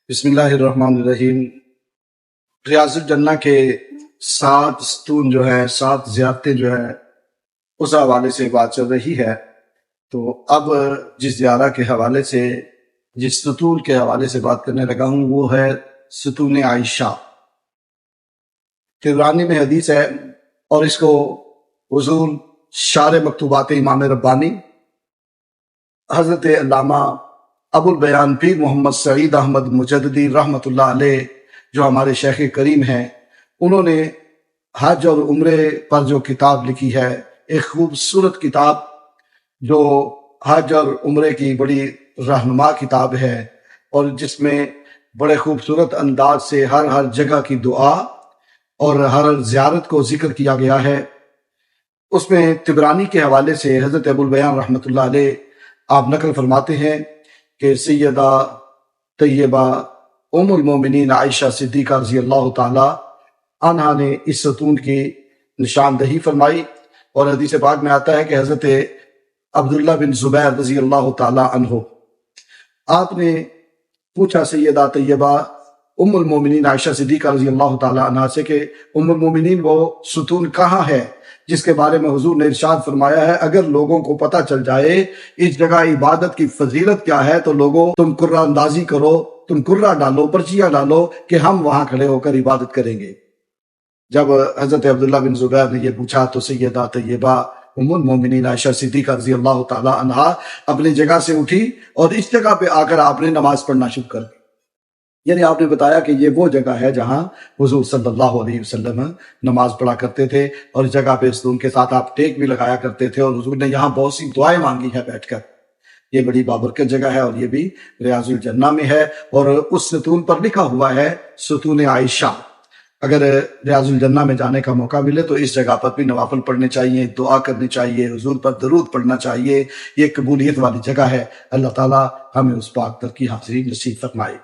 بسم اللہ الرحمن الرحیم۔ ریاض الجنہ کے 7 ستون جو ہیں، 7 زیارتیں جو ہیں، اس حوالے سے بات چل رہی ہے۔ تو اب جس زیارہ کے حوالے سے، جس ستون کے حوالے سے بات کرنے لگا ہوں، وہ ہے ستون عائشہ۔ طبرانی میں حدیث ہے اور اس کو حضور شارح مکتوبات امام ربانی حضرت علامہ ابو البیان پیر محمد سعید احمد مجددی رحمۃ اللہ علیہ، جو ہمارے شیخ کریم ہیں، انہوں نے حج اور عمرے پر جو کتاب لکھی ہے، ایک خوبصورت کتاب جو حج اور عمرے کی بڑی رہنما کتاب ہے، اور جس میں بڑے خوبصورت انداز سے ہر جگہ کی دعا اور ہر زیارت کو ذکر کیا گیا ہے۔ اس میں طبرانی کے حوالے سے حضرت ابو البیان رحمۃ اللہ علیہ آپ نقل فرماتے ہیں کہ سیدہ طیبہ ام المومنین عائشہ صدیقہ رضی اللہ تعالی عنہا نے اس ستون کی نشاندہی فرمائی، اور حدیث پاک میں آتا ہے کہ حضرت عبداللہ بن زبیر رضی اللہ تعالی عنہ، آپ نے پوچھا سیدہ طیبہ ام المومنین عائشہ صدیقہ رضی اللہ تعالی عنہا سے کہ ام المومنین وہ ستون کہاں ہے جس کے بارے میں حضور نے ارشاد فرمایا ہے اگر لوگوں کو پتہ چل جائے اس جگہ عبادت کی فضیلت کیا ہے تو لوگوں تم قرہ اندازی کرو، تم قرہ ڈالو، پرچیاں ڈالو کہ ہم وہاں کھڑے ہو کر عبادت کریں گے۔ جب حضرت عبداللہ بن زبیر نے یہ پوچھا تو سیدہ طیبہ ام المومنین عائشہ صدیقہ رضی اللہ تعالی عنہا اپنی جگہ سے اٹھی اور اس جگہ پہ آ کر آپ نے نماز پڑھنا شروع کر دی۔ یعنی آپ نے بتایا کہ یہ وہ جگہ ہے جہاں حضور صلی اللہ علیہ وسلم نماز پڑھا کرتے تھے، اور اس جگہ پہ ستون کے ساتھ آپ ٹیک بھی لگایا کرتے تھے، اور حضور نے یہاں بہت سی دعائیں مانگی ہیں بیٹھ کر۔ یہ بڑی بابرکت جگہ ہے، اور یہ بھی ریاض الجنہ میں ہے، اور اس ستون پر لکھا ہوا ہے ستون عائشہ۔ اگر ریاض الجنہ میں جانے کا موقع ملے تو اس جگہ پر بھی نوافل پڑھنے چاہیے، دعا کرنی چاہیے، حضور پر درود پڑھنا چاہیے۔ یہ قبولیت والی جگہ ہے۔ اللہ تعالی ہمیں اس پاک در کی حاضری نصیب فرمائے۔